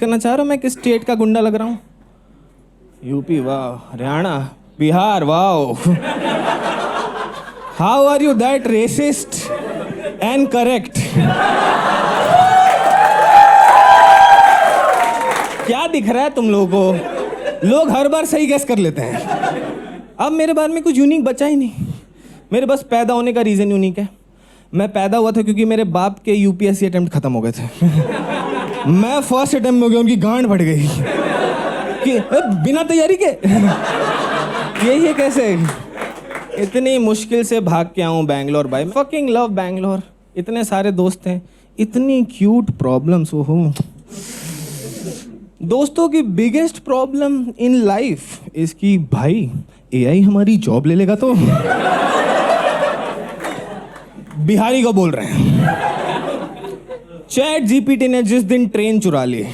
करना चाह रहे हो मैं किस स्टेट का गुंडा लग रहा हूँ? यूपी, वाह. हरियाणा, बिहार, वाह. How are you that racist and correct? क्या दिख रहा है तुम लोगों को? लोग हर बार सही गेस कर लेते हैं. अब मेरे बारे में कुछ यूनिक बचा ही नहीं. मेरे बस पैदा होने का रीज़न यूनिक है. मैं पैदा हुआ था क्योंकि मेरे बाप के यूपीएससी अटेम्प्ट खत्म हो गए थे. मैं फर्स्ट अटेम्प्ट में हो गया, उनकी गांड फट गई कि बिना तैयारी के ये कैसे. इतनी मुश्किल से भाग के आऊँ बैंगलोर. भाई फकिंग लव बैंगलोर. इतने सारे दोस्त हैं, इतनी क्यूट प्रॉब्लम्स. हो दोस्तों की बिगेस्ट प्रॉब्लम इन लाइफ इसकी भाई एआई हमारी जॉब ले लेगा तो. बिहारी को बोल रहे हैं. चैट जीपीटी ने जिस दिन ट्रेन चुरा ली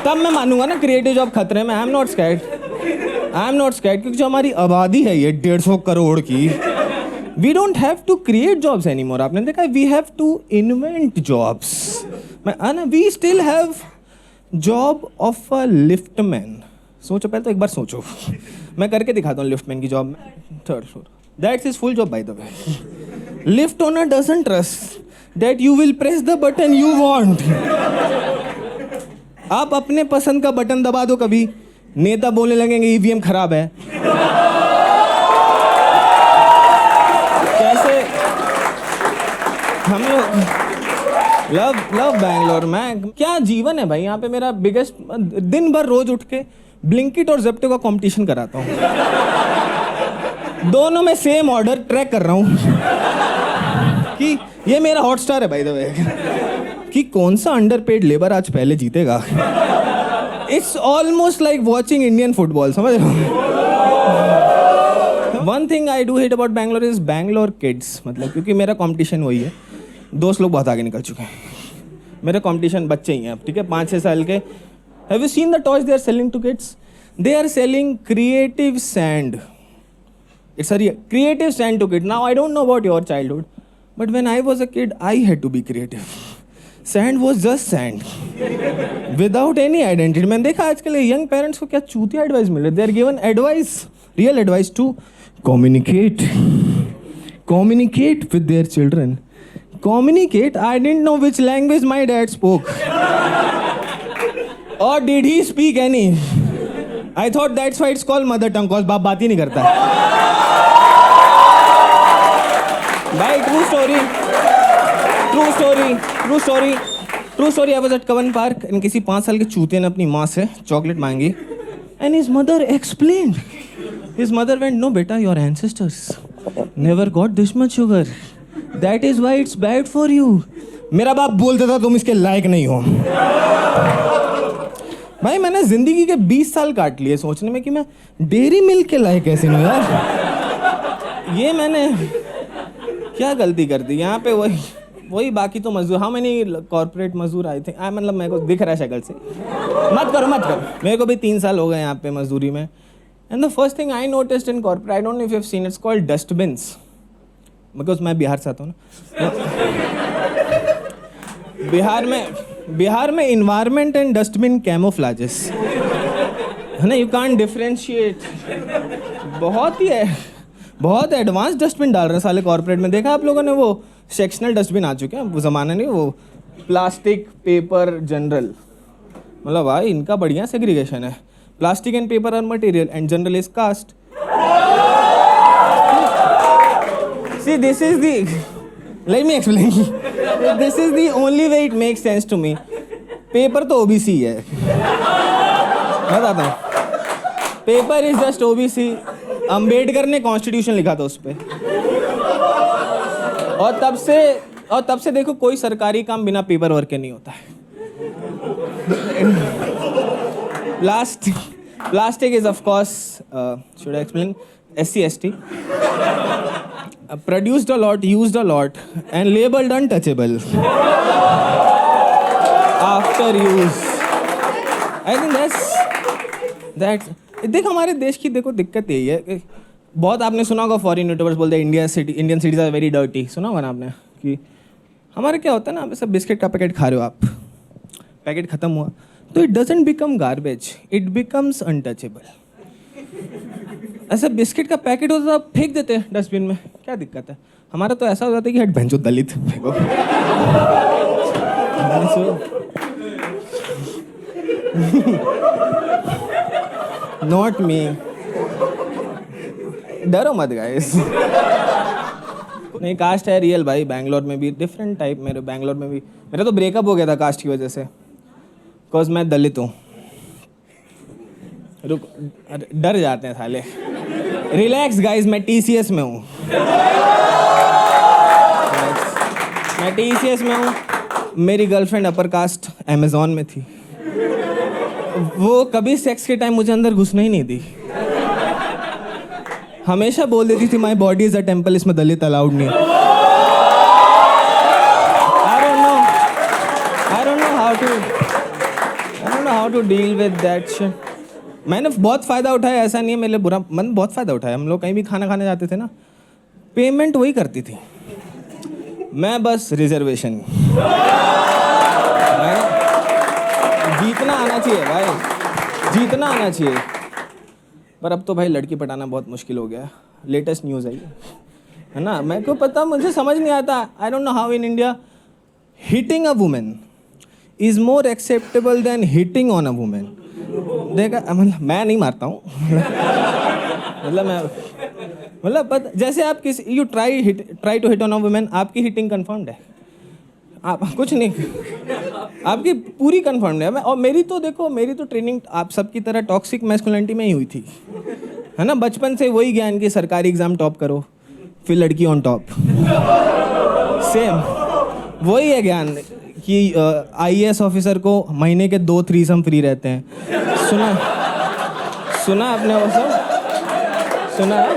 तब मैं मानूंगा ना क्रिएटिव जॉब खतरे में. आई एम नॉट स्कैर्ड क्योंकि जो हमारी आबादी है ये 150 करोड़ की, we don't have to create jobs anymore. आपने देखा we have to invent jobs. We still have job of a liftman. सोचो पहले तो एक बार सोचो. मैं करके दिखाता हूँ लिफ्टमैन की जॉब में. 3rd floor. That's his full job by the way. Lift owner doesn't trust that you will press the button you want. आप अपने पसंद का बटन दबा दो कभी, नेता बोलने लगेंगे ईवीएम खराब है. कैसे हम लोग लव बैंगलोर. मैं क्या जीवन है भाई यहाँ पे. मेरा बिगेस्ट दिन भर रोज उठ के ब्लिंकिट और ज़ेप्टो का कंपटीशन कराता हूँ. दोनों में सेम ऑर्डर ट्रैक कर रहा हूँ कि ये मेरा हॉटस्टार है भाई द वे, कि कौन सा अंडरपेड लेबर आज पहले जीतेगा. It's almost like watching Indian football, समझ रहे हो. One thing I do hate about Bangalore is Bangalore kids. मतलब क्योंकि मेरा कंपटीशन वही है. दोस्त लोग बहुत आगे निकल चुके हैं. मेरा कंपटीशन बच्चे ही हैं अब, ठीक है, 5-6 साल के. Have you seen the toys they are selling to kids? They are selling creative sand. It's a creative sand to kid. Now I don't know about your childhood, but when I was a kid I had to be creative. Sand was just sand without any identity. मैंने देखा आजकल young parents को क्या चूतिया advice मिल रही है. They are given advice, real advice to communicate with their children. Communicate? I didn't know which language my dad spoke. Or did he speak any? I thought that's why it's called mother tongue, cause बाप बात ही नहीं करता. भाई true story. I was at Kavan Park and किसी 5 साल के चूते ने अपनी माँ से चॉकलेट मांगी and his mother explained. His mother went, no beta, your ancestors never got this much sugar. That is why it's bad for you. मेरा बाप बोलता था तुम इसके लायक नहीं हो. भाई मैंने जिंदगी के 20 साल काट लिए सोचने में कि मैं डेयरी मिल्क के लायक कैसे नहीं यार. ये मैंने क्या गलती कर दी यहाँ पे. वही बाकी तो मजदूर. हाउ मेनी कॉर्पोरेट मजदूर आए थे. मतलब मेरे को दिख रहा है शक्ल से. मत करो. मेरे को भी 3 साल हो गए यहाँ पे मजदूरी में. And the first thing I noticed in corporate, I don't know if you've seen, it's called dustbins. Because मैं बिहार से आता हूँ ना. बिहार में environment and dustbin camouflages है ना. You can't differentiate. बहुत एडवांस डस्टबिन डाल रहे हैं साले कॉर्पोरेट में. देखा आप लोगों ने वो सेक्शनल डस्टबिन आ चुके हैं. वो ज़माना नहीं, वो प्लास्टिक पेपर जनरल. मतलब भाई इनका बढ़िया सेग्रीगेशन है. Plastic and paper are material and general is caste. See, this is the... Let me explain. This is the only way it makes sense to me. Paper तो OBC है. बताता हूँ. Paper is just OBC. Ambedkar ने constitution लिखा था उस पे. और तब से देखो कोई सरकारी काम बिना पेपर वर्क के नहीं होता है. Plastic is of course, should I explain? SC/ST. Produced a lot, used a lot, and labeled untouchable. After use. I think that's. देख हमारे देश की देखो दिक्कत यही है. बहुत आपने सुना होगा फॉरेन यूट्यूबर्स बोलते हैं Indian cities are very dirty, सुना होगा ना आपने कि हमारे क्या होता है ना, आप सब बिस्किट का पैकेट खा रहे हो, आप पैकेट खत्म हुआ तो it doesn't become garbage, it becomes untouchable. ऐसा बिस्किट का पैकेट होता है फेंक देते हैं डस्टबिन में, क्या दिक्कत है? हमारा तो ऐसा हो जाता है कि हट भैंचो दलित फेंको। नॉट मी, डरो मत गाइस। नहीं, कास्ट है रियल भाई, बैंगलोर में भी डिफरेंट टाइप। मेरे बैंगलोर में भी मेरा तो ब्रेकअप हो गया था कास्ट की वजह से, बिकॉज मैं दलित हूँ। रुक, डर जाते हैं साले। रिलैक्स गाइस, मैं TCS में हूँ, मैं TCS में हूँ। मेरी गर्लफ्रेंड अपर कास्ट अमेजोन में थी, वो कभी सेक्स के टाइम मुझे अंदर घुसने ही नहीं दी, हमेशा बोल देती थी my body is a temple, इसमें दलित अलाउड नहीं। I don't know how to deal with that shit. मैंने बहुत फ़ायदा उठाया, ऐसा नहीं है मेरे लिए बुरा, मैंने बहुत फ़ायदा उठाया। हम लोग कहीं भी खाना खाने जाते थे ना, पेमेंट वही करती थी, मैं बस रिजर्वेशन। जीतना आना चाहिए भाई, जीतना आना चाहिए। पर अब तो भाई लड़की पटाना बहुत मुश्किल हो गया, लेटेस्ट न्यूज़ आई है ना। मैं को पता, मुझे समझ नहीं आता। I don't know how in India hitting a women is more acceptable than hitting on a women. देखा, मतलब मैं नहीं मारता हूँ। मतलब जैसे आप किसी you try to hit on a women, आपकी हिटिंग कन्फर्म्ड है, आप कुछ नहीं, आपकी पूरी कन्फर्म्ड है। और मेरी तो देखो, मेरी तो ट्रेनिंग आप सबकी तरह टॉक्सिक मैस्कुलिनिटी में ही हुई थी, है ना। बचपन से वही ज्ञान कि सरकारी एग्जाम टॉप करो, फिर लड़की ऑन टॉप, सेम वही है ज्ञान कि IAS ऑफिसर को महीने के 2 थ्रीसम फ्री रहते हैं। सुना आपने वो सब? सुना?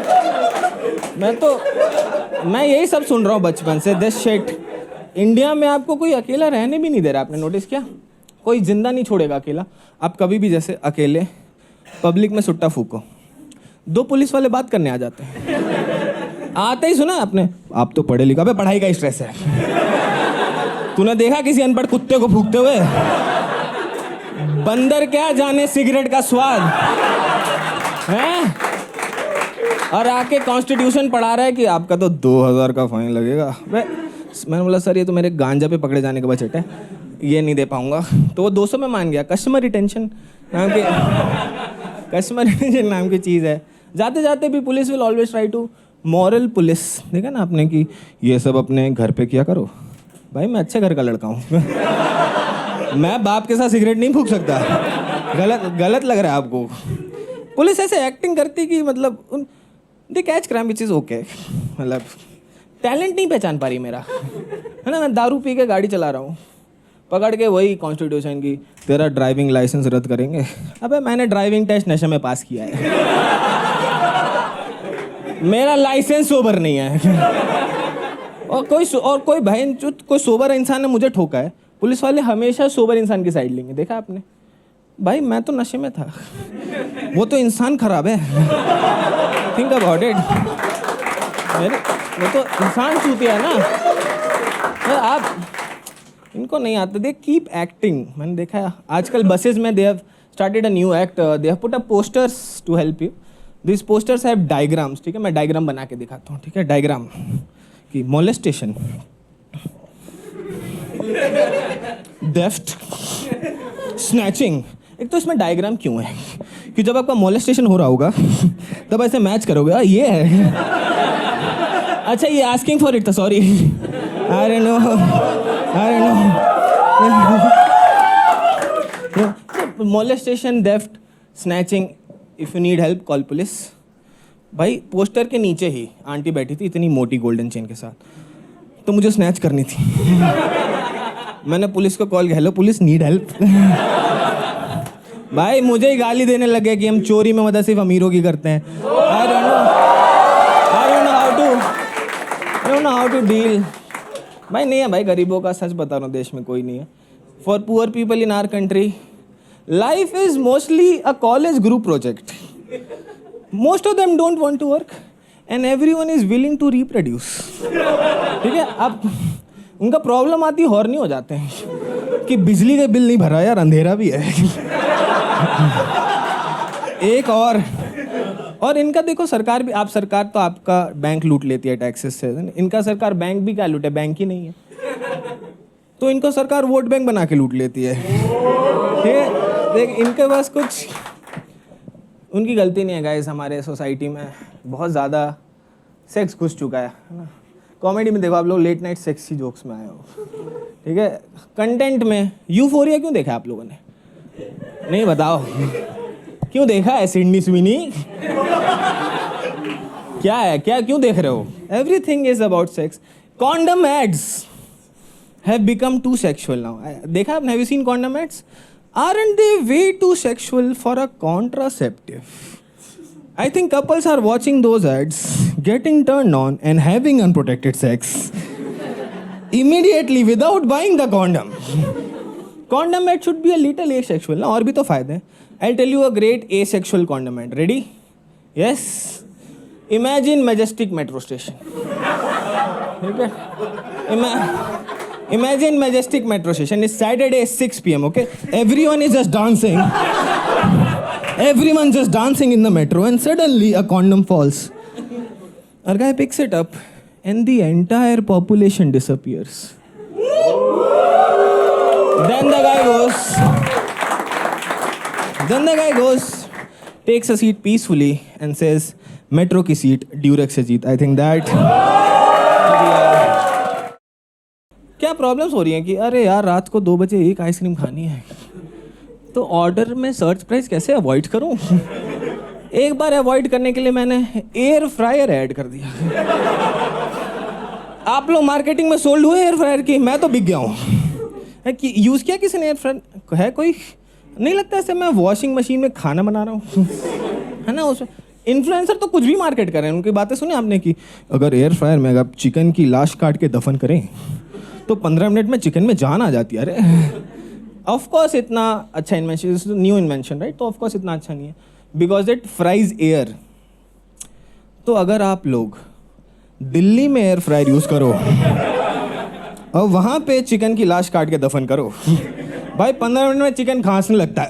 मैं यही सब सुन रहा हूँ बचपन से, दिस शिट। इंडिया में आपको कोई अकेला रहने भी नहीं दे रहा, आपने नोटिस किया? कोई जिंदा नहीं छोड़ेगा अकेला। आप कभी भी जैसे अकेले पब्लिक में सुट्टा फूको, 2 पुलिस वाले बात करने आ जाते हैं। आते ही सुना आपने, आप तो पढ़े लिखा, पढ़ाई का स्ट्रेस है। तूने देखा किसी अनपढ़ कुत्ते को फूकते हुए? बंदर क्या जाने सिगरेट का स्वाद है। और आके कॉन्स्टिट्यूशन पढ़ा रहा है कि आपका तो 2000 का फाइन लगेगा। मैंने बोला सर ये तो मेरे गांजा पे पकड़े जाने का बजट है, ये नहीं दे पाऊंगा। तो वो 200 में मान गया। कस्टमर रिटेंशन नाम की चीज़ है। जाते जाते भी police will always try to, moral police, देखा ना आपने कि ये सब अपने घर पे किया करो। भाई मैं अच्छे घर का लड़का हूँ। मैं बाप के साथ सिगरेट नहीं फूंक सकता, गलत लग रहा है आपको। पुलिस ऐसे एक्टिंग करती कि मतलब they catch crime which is okay, मतलब टैलेंट नहीं पहचान पा रही मेरा, है ना। मैं दारू पी के गाड़ी चला रहा हूँ, पकड़ के वही कॉन्स्टिट्यूशन की तेरा ड्राइविंग लाइसेंस रद्द करेंगे। अबे मैंने ड्राइविंग टेस्ट नशे में पास किया है, मेरा लाइसेंस सोबर नहीं है। और कोई बहन कोई सोबर इंसान ने मुझे ठोका है, पुलिस वाले हमेशा सोबर इंसान की साइड लेंगे। देखा आपने? भाई मैं तो नशे में था, वो तो इंसान खराब है। थिंक अबाउट इट, वो तो इंसान चूतिया है ना। आप इनको नहीं आता, दे कीप एक्टिंग। मैंने देखा है आजकल बसेज में they have started a new act, they have put up posters to help you. This posters have diagrams, ठीक है। मैं डायग्राम बना के दिखाता हूँ, ठीक है। डायग्राम की मोलेस्टेशन, डेफ्ट, स्नैचिंग। एक तो इसमें डायग्राम क्यों है कि जब आपका मोलेस्टेशन हो रहा होगा तब ऐसे मैच करोगे, ये है। अच्छा ये आस्किंग फॉर इट था, sorry, I don't know. Molestation, theft, snatching, if you need help call police. भाई पोस्टर के नीचे ही आंटी बैठी थी इतनी मोटी गोल्डन चेन के साथ, तो मुझे स्नैच करनी थी। मैंने पुलिस को कॉल किया, हेलो पुलिस, नीड हेल्प। भाई मुझे ही गाली देने लगे कि हम चोरी में मदद सिर्फ अमीरों की करते हैं। I don't know how to deal। भाई नहीं है भाई, गरीबों का सच बता रहा हूँ, देश में कोई नहीं है। For poor people in our country life is mostly a college group project. Most of them don't want to work. And everyone is willing to reproduce, ठीक है। अब उनका प्रॉब्लम आती है हॉर्नी हो जाते हैं कि बिजली का बिल नहीं भरा यार, अंधेरा भी है। एक और इनका देखो, सरकार भी, आप सरकार तो आपका बैंक लूट लेती है टैक्सेस से, इनका सरकार बैंक भी क्या लूटे, बैंक ही नहीं है, तो इनको सरकार वोट बैंक बना के लूट लेती है। देख इनके पास कुछ, उनकी गलती नहीं है गाइस। हमारे सोसाइटी में बहुत ज़्यादा सेक्स घुस चुका है ना। कॉमेडी में देखो आप लोग, लेट नाइट सेक्सी जोक्स में आए हो, ठीक है। कंटेंट में यूफोरिया क्यों देखा आप लोगों ने? नहीं बताओ क्यों देखा है? सिडनी स्विनी क्या है, क्या क्यों देख रहे हो? Everything is about sex. Condom ads have become too sexual now. देखा आपने? Have you seen condom ads? Aren't they way too sexual for a contraceptive? I think couples are watching those ads, getting turned on and having unprotected sex immediately without buying the condom. Condom ad should be a little asexual ना, और भी तो फायदे हैं। I'll tell you a great asexual condom ad. Ready? Yes. Imagine Majestic Metro Station. ठीक है? Imagine Majestic Metro Station. It's Saturday 6 p.m. Okay, everyone is just dancing. Everyone's just dancing in the metro, and suddenly a condom falls. Our guy picks it up, and the entire population disappears. Then the guy goes, takes a seat peacefully, and says, "Metro की seat Durex से जीत." I think that. क्या problems हो रही हैं कि अरे यार रात को 2 बजे एक आइसक्रीम खानी है, तो ऑर्डर में सर्च प्राइस कैसे अवॉइड करूं? एक बार अवॉइड करने के लिए मैंने एयर फ्रायर ऐड कर दिया। आप लोग मार्केटिंग में सोल्ड हुए एयर फ्रायर की, मैं तो बिक गया हूँ। कि यूज़ किया किसी ने एयर फ्रायर? है कोई? नहीं लगता ऐसे मैं वॉशिंग मशीन में खाना बना रहा हूँ, है ना। उस इन्फ्लुएंसर तो कुछ भी मार्केट कर रहे हैं, उनकी बातें सुनी आपने कि अगर एयर फ्रायर में अगर चिकन की लाश काट के दफन करें तो 15 मिनट में चिकन में जान आ जाती है। अरे ऑफ कोर्स इतना अच्छा इन्वेंशन, न्यू इन्वेंशन राइट, तो ऑफ कोर्स इतना अच्छा नहीं है बिकॉज इट फ्राइज एयर। तो अगर आप लोग दिल्ली में एयर फ्रायर यूज़ करो और वहाँ पे चिकन की लाश काट के दफन करो, भाई 15 मिनट में चिकन खांसने लगता है,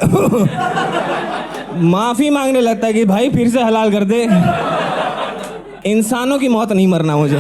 माफ़ी मांगने लगता है कि भाई फिर से हलाल कर दे, इंसानों की मौत नहीं मरना मुझे।